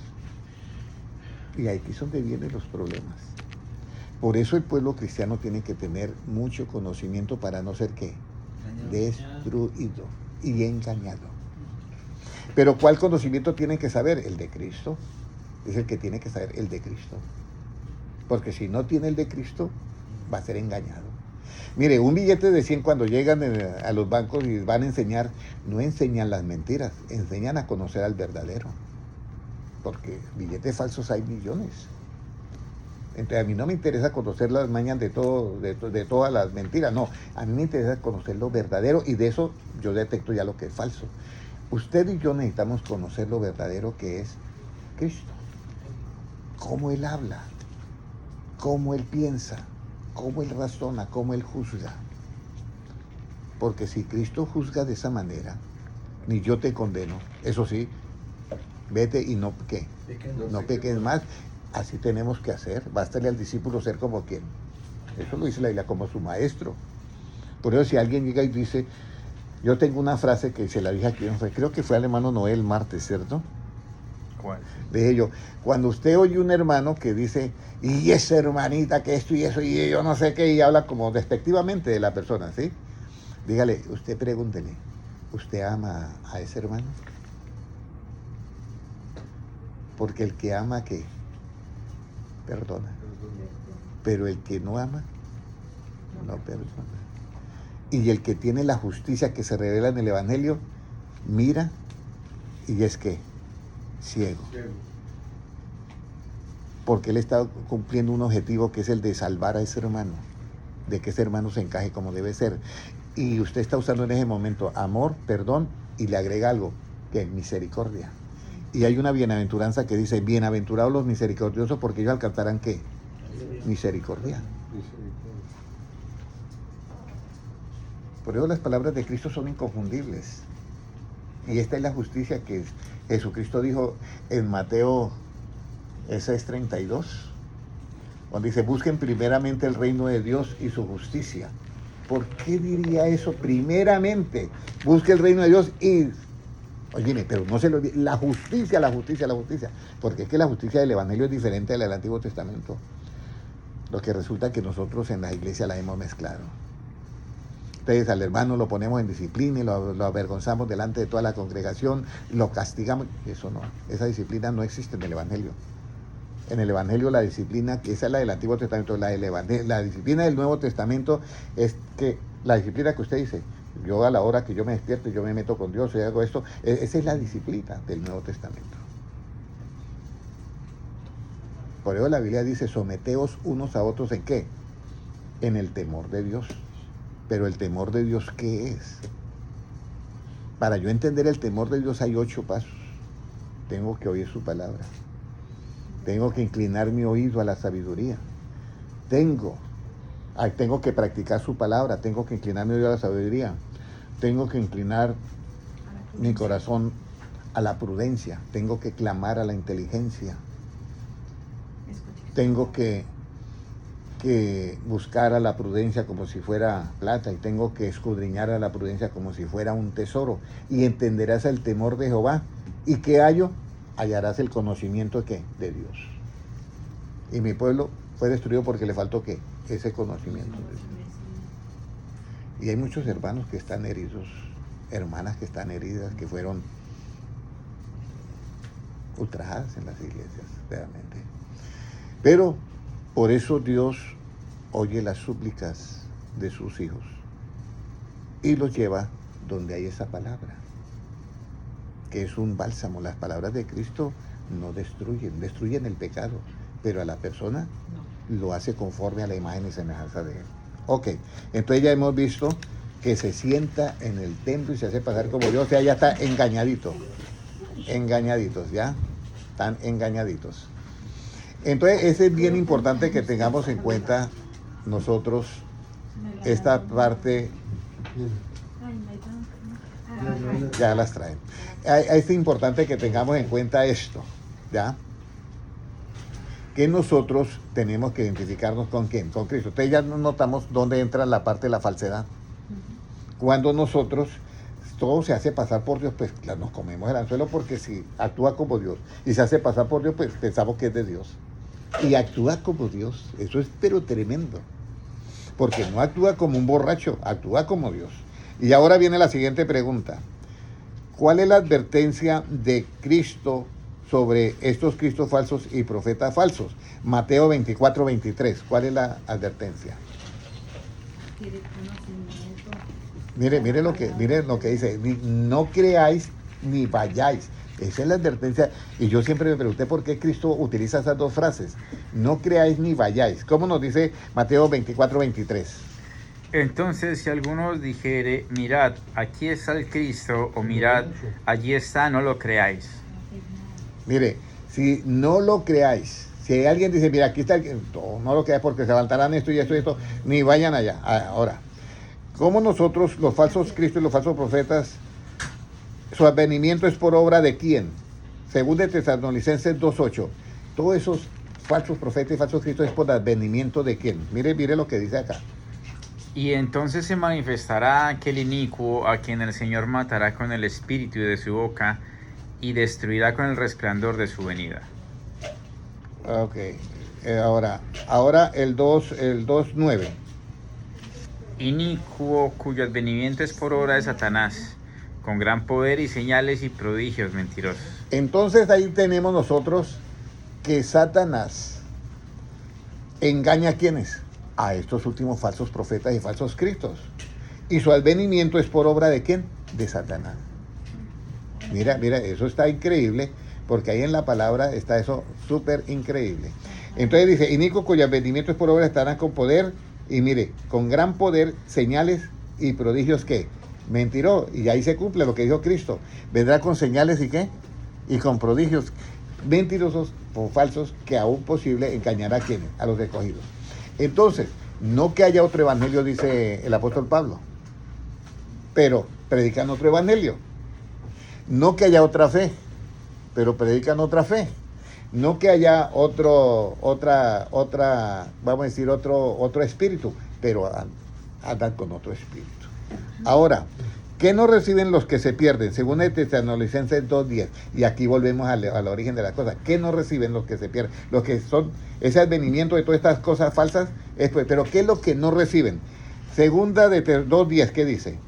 Y aquí es donde vienen los problemas. Por eso el pueblo cristiano tiene que tener mucho conocimiento para no ser ¿qué? Destruido y engañado. Pero ¿cuál conocimiento tienen que saber? El de Cristo. Es el que tiene que saber el de Cristo. Porque si no tiene el de Cristo, va a ser engañado. Mire, un billete de 100 cuando llegan a los bancos y van a enseñar, no enseñan las mentiras, enseñan a conocer al verdadero. Porque billetes falsos hay millones. Entonces a mí no me interesa conocer las mañas de todas las mentiras, no. A mí me interesa conocer lo verdadero y de eso yo detecto ya lo que es falso. Usted y yo necesitamos conocer lo verdadero que es Cristo. Cómo Él habla, cómo Él piensa, cómo Él razona, cómo Él juzga. Porque si Cristo juzga de esa manera, ni yo te condeno. Eso sí, vete y no, ¿qué? No peques más. Así tenemos que hacer. Bástale al discípulo ser como quien. Eso lo dice la Biblia, como su maestro. Por eso si alguien llega y dice, yo tengo una frase que se la dije aquí, creo que fue al hermano Noel martes, ¿cierto? ¿Cuál? Dije yo, cuando usted oye un hermano que dice, y esa hermanita que esto y eso, y yo no sé qué, y habla como despectivamente de la persona, ¿sí? Dígale, usted pregúntele, ¿usted ama a ese hermano? Porque el que ama, ¿qué? Perdona. Pero el que no ama, no perdona. Y el que tiene la justicia que se revela en el Evangelio, mira y es que ciego. Porque él está cumpliendo un objetivo que es el de salvar a ese hermano, de que ese hermano se encaje como debe ser. Y usted está usando en ese momento amor, perdón, y le agrega algo, que misericordia. Y hay una bienaventuranza que dice, bienaventurados los misericordiosos porque ellos alcanzarán ¿qué? Misericordia. Por eso las palabras de Cristo son inconfundibles. Y esta es la justicia que Jesucristo dijo en Mateo 6:32, donde dice, busquen primeramente el reino de Dios y su justicia. ¿Por qué diría eso? Primeramente, busque el reino de Dios y... Oye, pero no se lo olvide, la justicia, porque es que la justicia del Evangelio es diferente a la del Antiguo Testamento. Lo que resulta que nosotros en la iglesia la hemos mezclado. Entonces al hermano lo ponemos en disciplina y lo avergonzamos delante de toda la congregación, lo castigamos. Eso no, esa disciplina no existe en el Evangelio. En el Evangelio la disciplina, que esa es la del Antiguo Testamento, la disciplina del Nuevo Testamento es que la disciplina que usted dice, yo a la hora que yo me despierto, yo me meto con Dios y hago esto, esa es la disciplina del Nuevo Testamento. Por eso la Biblia dice, someteos unos a otros ¿en qué? En el temor de Dios. Pero el temor de Dios, ¿qué es? Para yo entender el temor de Dios hay 8 pasos. Tengo que oír su palabra. Tengo que inclinar mi oído a la sabiduría. Tengo que practicar su palabra. Tengo que inclinar mi oído a la sabiduría. Tengo que inclinar mi corazón a la prudencia. Tengo que clamar a la inteligencia. Tengo que buscar a la prudencia como si fuera plata y tengo que escudriñar a la prudencia como si fuera un tesoro y entenderás el temor de Jehová y ¿qué hallo? Hallarás el conocimiento ¿qué? De Dios. Y mi pueblo fue destruido porque le faltó ¿qué? Ese conocimiento de Dios. Y hay muchos hermanos que están heridos, hermanas que están heridas, que fueron ultrajadas en las iglesias, realmente. Pero por eso Dios oye las súplicas de sus hijos y los lleva donde hay esa palabra, que es un bálsamo. Las palabras de Cristo no destruyen el pecado, pero a la persona lo hace conforme a la imagen y semejanza de Él. Ok, entonces ya hemos visto que se sienta en el templo y se hace pasar como Dios, o sea, ya está engañaditos, ¿ya? Están engañaditos. Entonces, ese es bien importante que tengamos en cuenta nosotros esta parte. Ya las traen. Es importante que tengamos en cuenta esto, ¿ya? Que nosotros tenemos que identificarnos con quién, con Cristo. Ustedes ya notamos dónde entra la parte de la falsedad. Cuando nosotros, todo se hace pasar por Dios, pues claro, nos comemos el anzuelo, porque si actúa como Dios y se hace pasar por Dios, pues pensamos que es de Dios. Y actúa como Dios, eso es pero tremendo. Porque no actúa como un borracho, actúa como Dios. Y ahora viene la siguiente pregunta. ¿Cuál es la advertencia de Cristo sobre estos Cristos falsos y profetas falsos? Mateo 24, 23. ¿Cuál es la advertencia? Mire lo que dice. No creáis ni vayáis. Esa es la advertencia. Y yo siempre me pregunté por qué Cristo utiliza esas dos frases. No creáis ni vayáis. ¿Cómo nos dice Mateo 24, 23? Entonces, si alguno dijere, mirad, aquí está el Cristo, o mirad, allí está, no lo creáis. Mire, si no lo creáis, si alguien dice, mira, aquí está el no lo creáis, porque se levantarán esto y esto y esto, ni vayan allá. Ahora, ¿cómo nosotros, los falsos cristos y los falsos profetas, su advenimiento es por obra de quién? Según de Tesalonicenses 2:8, todos esos falsos profetas y falsos cristos es por advenimiento de quién. Mire lo que dice acá. Y entonces se manifestará aquel inicuo a quien el Señor matará con el espíritu de su boca y destruirá con el resplandor de su venida. Ok, ahora el 2:9. Inicuo cuyo advenimiento es por obra de Satanás, con gran poder y señales y prodigios mentirosos. Entonces ahí tenemos nosotros que Satanás engaña a quienes, a estos últimos falsos profetas y falsos cristos. Y su advenimiento es por obra de quién, de Satanás. Mira, eso está increíble, porque ahí en la palabra está eso súper increíble. Entonces dice, inicuo cuyo advenimiento es por obra de Satanás con poder, y mire, con gran poder, señales y prodigios que mentiró, y ahí se cumple lo que dijo Cristo, vendrá con señales y qué, y con prodigios mentirosos o falsos, que aún posible engañará a quienes, a los escogidos. Entonces, no que haya otro evangelio, dice el apóstol Pablo, pero predican otro evangelio. No que haya otra fe, pero predican otra fe. No que haya otro espíritu, pero andan con otro espíritu. Ahora, ¿qué no reciben los que se pierden? Según el Tesalonicenses 2:10, y aquí volvemos al origen de la cosa. ¿Qué no reciben los que se pierden? Los que son ese advenimiento de todas estas cosas falsas, pero ¿qué es lo que no reciben? Segunda de 2:10, ¿qué dice?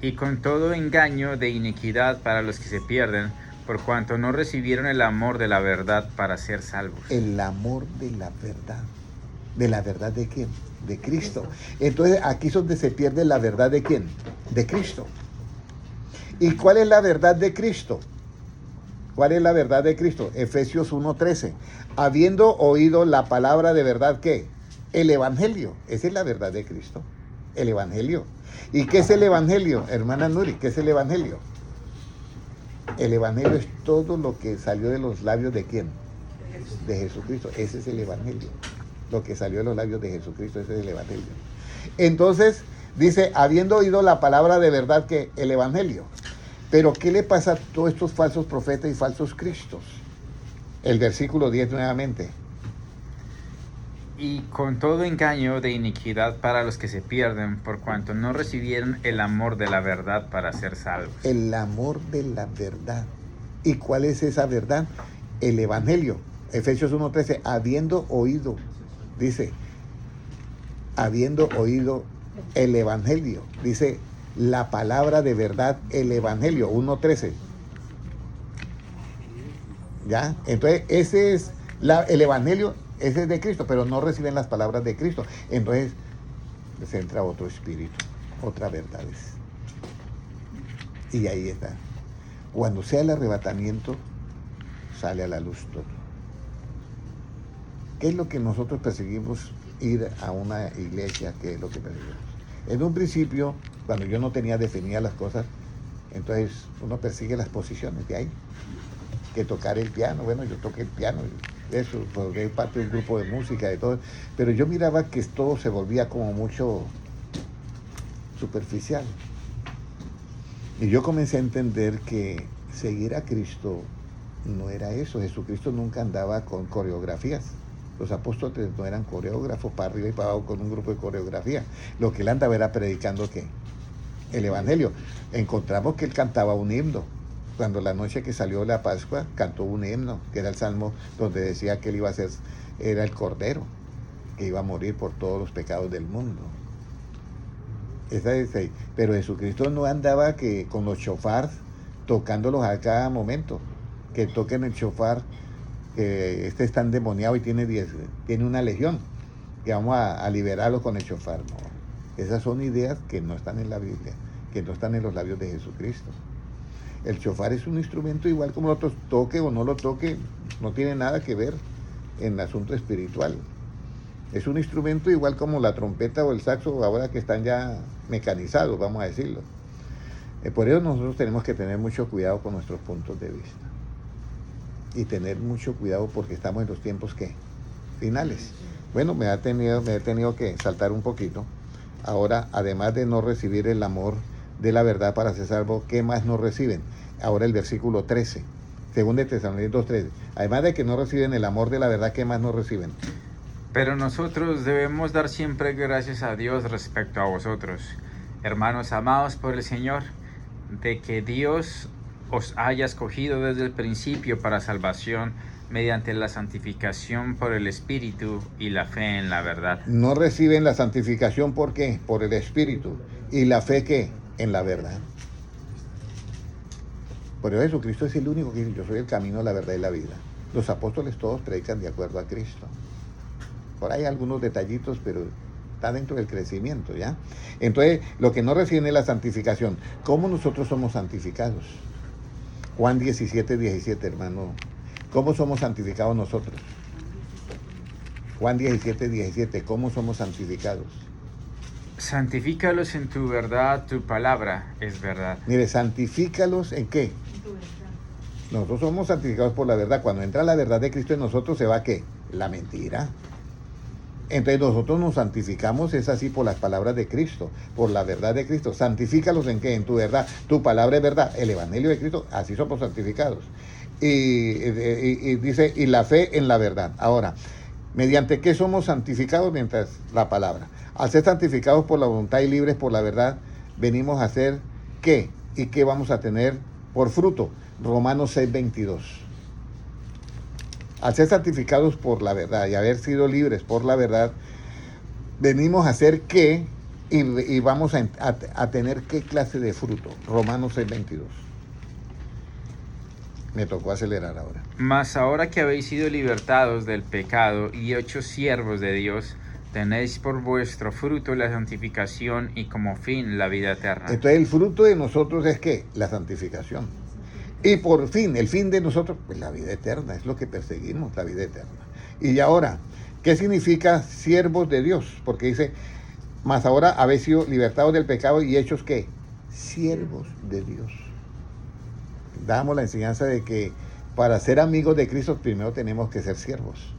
Y con todo engaño de iniquidad para los que se pierden, por cuanto no recibieron el amor de la verdad para ser salvos. El amor de la verdad. ¿De la verdad de quién? De Cristo. Entonces aquí es donde se pierde la verdad de quién, de Cristo. ¿Y cuál es la verdad de Cristo? ¿Cuál es la verdad de Cristo? Efesios 1:13. Habiendo oído la palabra de verdad, ¿qué? El evangelio. Esa es la verdad de Cristo. El evangelio. ¿Y qué es el evangelio, hermana Nuri? ¿Qué es el evangelio? El evangelio es todo lo que salió de los labios de quién, de Jesucristo. Ese es el evangelio. Lo que salió de los labios de Jesucristo, ese es el evangelio. Entonces, dice, habiendo oído la palabra de verdad, que el evangelio. Pero ¿qué le pasa a todos estos falsos profetas y falsos cristos? El versículo 10 nuevamente. Y con todo engaño de iniquidad para los que se pierden, por cuanto no recibieron el amor de la verdad para ser salvos. El amor de la verdad. ¿Y cuál es esa verdad? El evangelio. Efesios 1:13, habiendo oído, dice, habiendo oído el evangelio, dice, la palabra de verdad, el evangelio, 1:13. ¿Ya? Entonces, ese es el evangelio, ese es de Cristo, pero no reciben las palabras de Cristo. Entonces les entra otro espíritu, otras verdades. Y ahí está. Cuando sea el arrebatamiento, sale a la luz todo. ¿Qué es lo que nosotros perseguimos? Ir a una iglesia, ¿qué es lo que perseguimos? En un principio, cuando yo no tenía definidas las cosas, entonces uno persigue las posiciones de ahí. Que tocar el piano, bueno, yo toqué el piano, eso, porque es parte de un grupo de música, de todo, pero yo miraba que todo se volvía como mucho superficial. Y yo comencé a entender que seguir a Cristo no era eso. Jesucristo nunca andaba con coreografías. Los apóstoles no eran coreógrafos para arriba y para abajo con un grupo de coreografía. Lo que él andaba era predicando ¿qué? El Evangelio. Encontramos que él cantaba un himno. Cuando la noche que salió la Pascua, cantó un himno, que era el Salmo donde decía que él iba a ser, era el Cordero, que iba a morir por todos los pecados del mundo. Pero Jesucristo no andaba que con los chofars tocándolos a cada momento, que toquen el chofar, que este está endemoniado y tiene una legión, que vamos a liberarlo con el chofar. No. Esas son ideas que no están en la Biblia, que no están en los labios de Jesucristo. El chofar es un instrumento igual como el otro, toque o no lo toque, no tiene nada que ver en el asunto espiritual. Es un instrumento igual como la trompeta o el saxo, ahora que están ya mecanizados, vamos a decirlo. Por eso nosotros tenemos que tener mucho cuidado con nuestros puntos de vista. Y tener mucho cuidado porque estamos en los tiempos ¿qué? Finales. Bueno, me he tenido que saltar un poquito. Ahora, además de no recibir el amor de la verdad para ser salvo, ¿qué más no reciben? Ahora el versículo 13, 2 de Tesalonicenses 2:13. Además de que no reciben el amor de la verdad, ¿qué más no reciben? Pero nosotros debemos dar siempre gracias a Dios respecto a vosotros, hermanos amados por el Señor, de que Dios os haya escogido desde el principio para salvación mediante la santificación por el Espíritu y la fe en la verdad. No reciben la santificación, ¿por qué? Por el Espíritu. ¿Y la fe qué? En la verdad. Por eso Jesucristo es el único que dice, yo soy el camino, la verdad y la vida. Los apóstoles todos predican de acuerdo a Cristo. Por ahí algunos detallitos, pero está dentro del crecimiento, ¿ya? Entonces, lo que no reciben es la santificación. ¿Cómo nosotros somos santificados? Juan 17:17, hermano. ¿Cómo somos santificados nosotros? Juan 17:17, ¿cómo somos santificados? Santifícalos en tu verdad, tu palabra es verdad. Mire, santifícalos ¿en qué? Nosotros somos santificados por la verdad. Cuando entra la verdad de Cristo en nosotros, ¿se va qué? La mentira. Entonces nosotros nos santificamos, es así por las palabras de Cristo, por la verdad de Cristo. Santifícalos ¿en qué? En tu verdad. Tu palabra es verdad. El Evangelio de Cristo, así somos santificados. Y dice, y la fe en la verdad. Ahora, ¿mediante qué somos santificados? Mientras la palabra. Al ser santificados por la voluntad y libres por la verdad, venimos a hacer ¿qué? ¿Y qué vamos a tener por fruto? Romanos 6:22. Al ser santificados por la verdad y haber sido libres por la verdad, venimos a hacer qué y vamos a tener qué clase de fruto. Romanos 6:22. Me tocó acelerar ahora. Mas ahora que habéis sido libertados del pecado y hechos siervos de Dios, tenéis por vuestro fruto la santificación y como fin la vida eterna. Entonces el fruto de nosotros es ¿qué? La santificación. Y por fin, el fin de nosotros, pues la vida eterna, es lo que perseguimos, la vida eterna. Y ahora, ¿qué significa siervos de Dios? Porque dice, mas ahora habéis sido libertados del pecado y hechos ¿qué? Siervos de Dios. Damos la enseñanza de que para ser amigos de Cristo primero tenemos que ser siervos.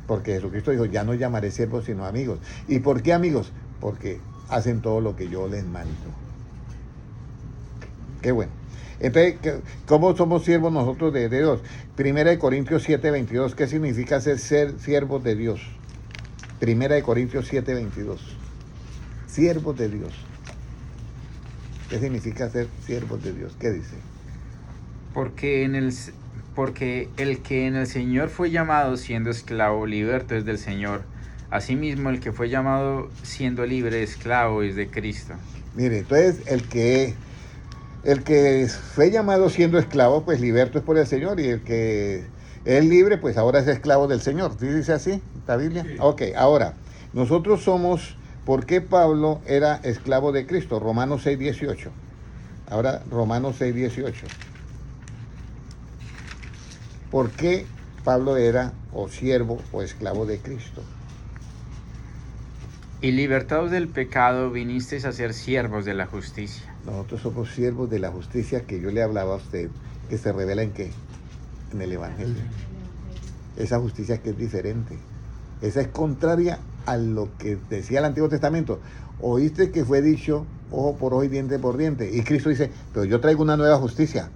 Porque Jesucristo dijo, ya no llamaré siervos sino amigos. ¿Y por qué amigos? Porque hacen todo lo que yo les mando. Qué bueno. Entonces, ¿cómo somos siervos nosotros de Dios? 1 Corintios 7:22, ¿qué significa ser siervos de Dios? 1 Corintios 7:22. Siervos de Dios. ¿Qué significa ser siervos de Dios? ¿Qué dice? Porque el que en el Señor fue llamado siendo esclavo, liberto es del Señor. Asimismo, el que fue llamado siendo libre, esclavo es de Cristo. Mire, entonces el que fue llamado siendo esclavo, pues liberto es por el Señor, y el que Es libre, pues ahora es esclavo del Señor. ¿Sí dice así la Biblia? Sí. Ok, ahora, nosotros somos, ¿por qué Pablo era esclavo de Cristo? Romanos 6:18. Ahora, Romanos 6:18. ¿Por qué Pablo era o siervo o esclavo de Cristo? Y libertados del pecado vinisteis a ser siervos de la justicia. Nosotros somos siervos de la justicia que yo le hablaba a usted, que se revela en qué? En el Evangelio. Esa justicia que es diferente. Esa es contraria a lo que decía el Antiguo Testamento. Oíste que fue dicho ojo por ojo y diente por diente. Y Cristo dice, pero yo traigo una nueva justicia.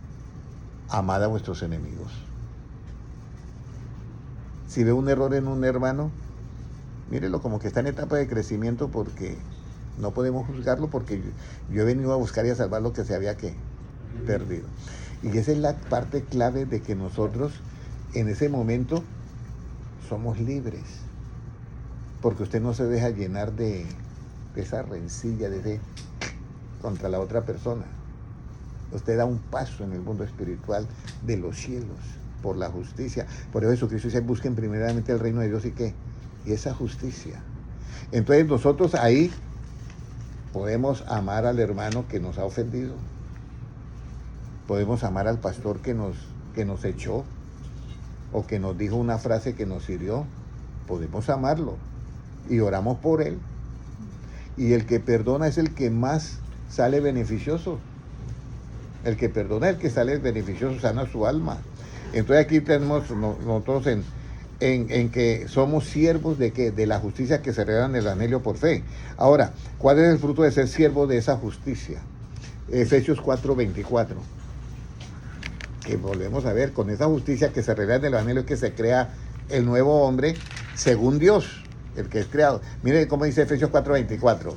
Amad a vuestros enemigos. Si ve un error en un hermano, mírelo como que está en etapa de crecimiento, porque no podemos juzgarlo, porque yo he venido a buscar y a salvar lo que se había perdido. Y esa es la parte clave de que nosotros en ese momento somos libres, porque usted no se deja llenar de esa rencilla contra la otra persona. Usted da un paso en el mundo espiritual de los cielos por la justicia. Por eso Jesucristo dice, busquen primeramente el reino de Dios y qué, y esa justicia. Entonces nosotros ahí podemos amar al hermano que nos ha ofendido, podemos amar al pastor que nos echó o que nos dijo una frase que nos hirió. Podemos amarlo y oramos por él, y el que perdona es el que más sale beneficioso. El que perdona es el que sale beneficioso, sana su alma. Entonces aquí tenemos nosotros en que somos siervos de ¿qué? De la justicia que se revela en el Evangelio por fe. Ahora, ¿cuál es el fruto de ser siervo de esa justicia? Efesios 4:24. Que volvemos a ver, con esa justicia que se revela en el Evangelio, que se crea el nuevo hombre según Dios, el que es creado. Mire cómo dice Efesios 4:24.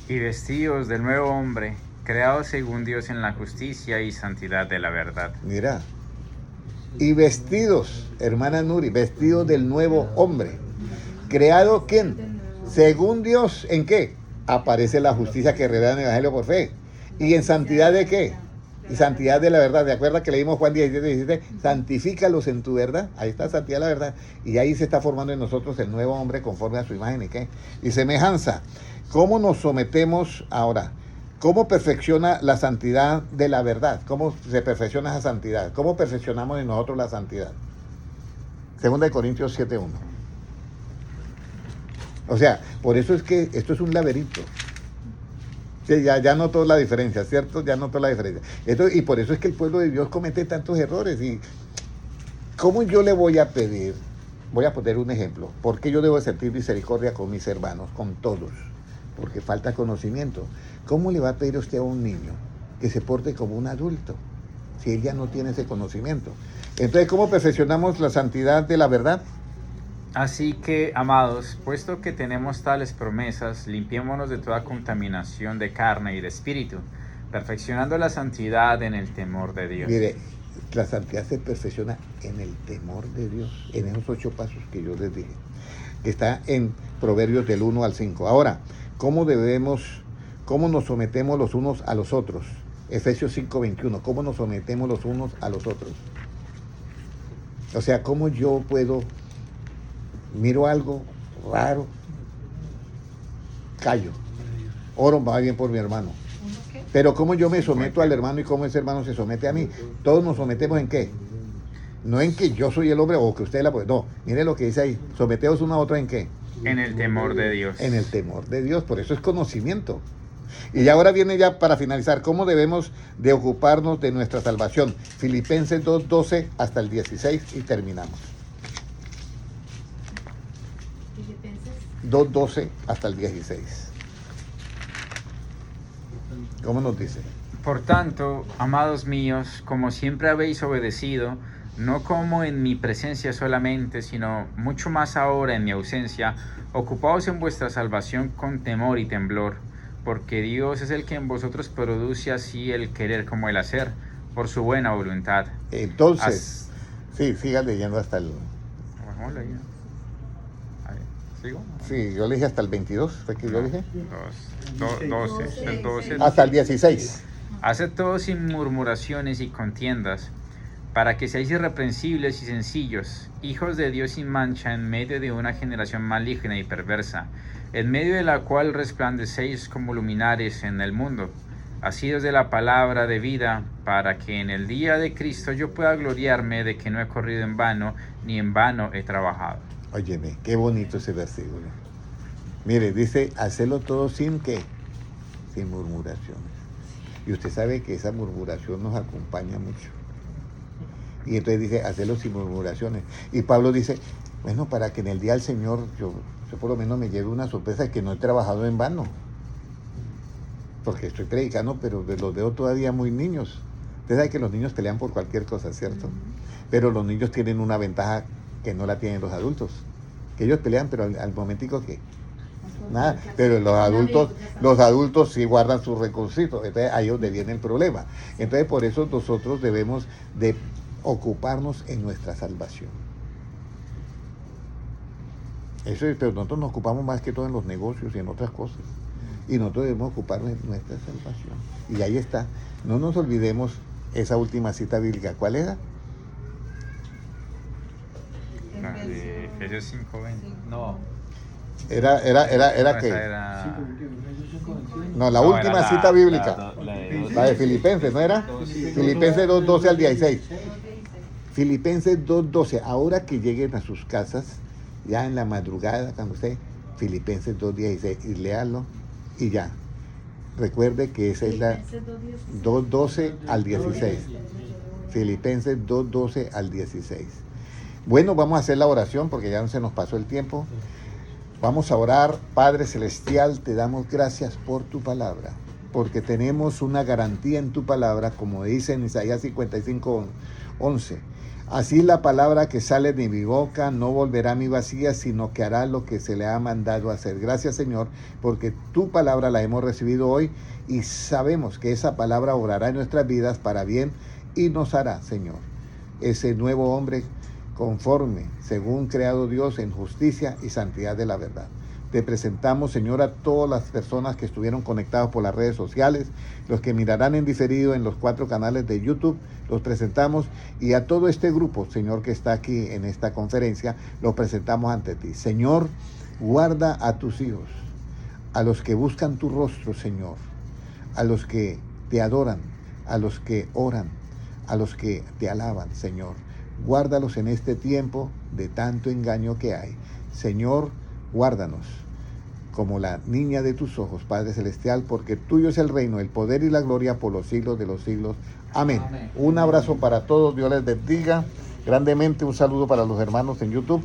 Y vestidos del nuevo hombre, creados según Dios en la justicia y santidad de la verdad. Mira. Y vestidos, hermana Nuri, vestidos del nuevo hombre. ¿Creado quién? Según Dios, ¿en qué? Aparece la justicia que revela en el Evangelio por fe. ¿Y en santidad de qué? Y santidad de la verdad. ¿De acuerdo que leímos Juan 17:17? Santifícalos en tu verdad. Ahí está santidad de la verdad. Y ahí se está formando en nosotros el nuevo hombre conforme a su imagen y qué. Y semejanza. ¿Cómo nos sometemos ahora? ¿Cómo perfecciona la santidad de la verdad? ¿Cómo se perfecciona esa santidad? ¿Cómo perfeccionamos en nosotros la santidad? 2 Corintios 7:1. O sea, por eso es que esto es un laberinto. Sí, ya notó la diferencia, ¿cierto? Ya notó la diferencia. Y por eso es que el pueblo de Dios comete tantos errores. ¿Y cómo yo le voy a pedir? Voy a poner un ejemplo. ¿Por qué yo debo sentir misericordia con mis hermanos, con todos? Porque falta conocimiento. ¿Cómo le va a pedir usted a un niño que se porte como un adulto si él ya no tiene ese conocimiento? Entonces, ¿cómo perfeccionamos la santidad de la verdad? Así que, amados, puesto que tenemos tales promesas, limpiémonos de toda contaminación de carne y de espíritu, perfeccionando la santidad en el temor de Dios. Mire, la santidad se perfecciona en el temor de Dios, en esos 8 pasos que yo les dije, que está en Proverbios del 1 al 5. Ahora, ¿cómo nos sometemos los unos a los otros? Efesios 5:21. ¿Cómo nos sometemos los unos a los otros? O sea, ¿cómo yo puedo, miro algo raro, callo, oro, va bien por mi hermano? Pero ¿cómo yo me someto al hermano y cómo ese hermano se somete a mí? Todos nos sometemos ¿en qué? No en que yo soy el hombre o que usted es la mujer. No, mire lo que dice ahí. Someteos uno a otro ¿en qué? En el temor de Dios. En el temor de Dios. Por eso es conocimiento. Y ahora viene ya para finalizar, ¿cómo debemos de ocuparnos de nuestra salvación? Filipenses 2:12 hasta el 16 y terminamos. Filipenses 2:12 hasta el 16. ¿Cómo nos dice? Por tanto, amados míos, como siempre habéis obedecido, no como en mi presencia solamente, sino mucho más ahora en mi ausencia, ocupaos en vuestra salvación con temor y temblor, porque Dios es el que en vosotros produce así el querer como el hacer, por su buena voluntad. Entonces, sí, siga leyendo hasta el... Vamos a leer. Ahí, ¿sigo? Sí, yo le dije hasta el 22, ¿fue que yo dije? 12, el 12. Hasta el 16. Haced todo sin murmuraciones y contiendas, para que seáis irreprensibles y sencillos, hijos de Dios sin mancha en medio de una generación maligna y perversa, en medio de la cual resplandecéis como luminares en el mundo, asidos de la palabra de vida, para que en el día de Cristo yo pueda gloriarme de que no he corrido en vano, ni en vano he trabajado. Óyeme, qué bonito ese versículo. Mire, dice, hacelo todo sin qué, sin murmuraciones. Y usted sabe que esa murmuración nos acompaña mucho. Y entonces dice, hacelo sin murmuraciones. Y Pablo dice, bueno, para que en el día del Señor yo por lo menos me lleve una sorpresa de que no he trabajado en vano. Porque estoy predicando, pero los veo todavía muy niños. Usted sabe que los niños pelean por cualquier cosa, ¿cierto? Pero los niños tienen una ventaja que no la tienen los adultos. Que ellos pelean, pero al momentico que nada. Pero los adultos sí guardan sus recursitos. Entonces ahí es donde viene el problema. Entonces por eso nosotros debemos de ocuparnos en nuestra salvación. Eso es, pero nosotros nos ocupamos más que todo en los negocios y en otras cosas. Y nosotros debemos ocuparnos en nuestra salvación. Y ahí está. No nos olvidemos esa última cita bíblica. ¿Cuál era? De Efesios 5:20. No. Era que... Era... No, la última era cita bíblica. La de Filipenses, ¿no era? Filipenses 2:12 al 16. Filipenses 2:12. Ahora que lleguen a sus casas, ya en la madrugada, cuando usted, Filipenses 2:16, y léalo y ya. Recuerde que esa es la 2:12 al 16. Filipenses 2:12 al 16. Bueno, vamos a hacer la oración porque ya no se nos pasó el tiempo. Vamos a orar. Padre Celestial, te damos gracias por tu palabra, porque tenemos una garantía en tu palabra, como dice en Isaías 55:11. Así la palabra que sale de mi boca no volverá a mí vacía, sino que hará lo que se le ha mandado hacer. Gracias, Señor, porque tu palabra la hemos recibido hoy y sabemos que esa palabra obrará en nuestras vidas para bien y nos hará, Señor, ese nuevo hombre conforme, según creado Dios, en justicia y santidad de la verdad. Te presentamos, Señor, a todas las personas que estuvieron conectados por las redes sociales, los que mirarán en diferido en los 4 canales de YouTube, los presentamos, y a todo este grupo, Señor, que está aquí en esta conferencia, los presentamos ante ti. Señor, guarda a tus hijos, a los que buscan tu rostro, Señor, a los que te adoran, a los que oran, a los que te alaban, Señor. Guárdalos en este tiempo de tanto engaño que hay. Señor, guárdanos como la niña de tus ojos, Padre Celestial, porque tuyo es el reino, el poder y la gloria por los siglos de los siglos. Amén. Un abrazo para todos, Dios les bendiga grandemente. Un saludo para los hermanos en YouTube.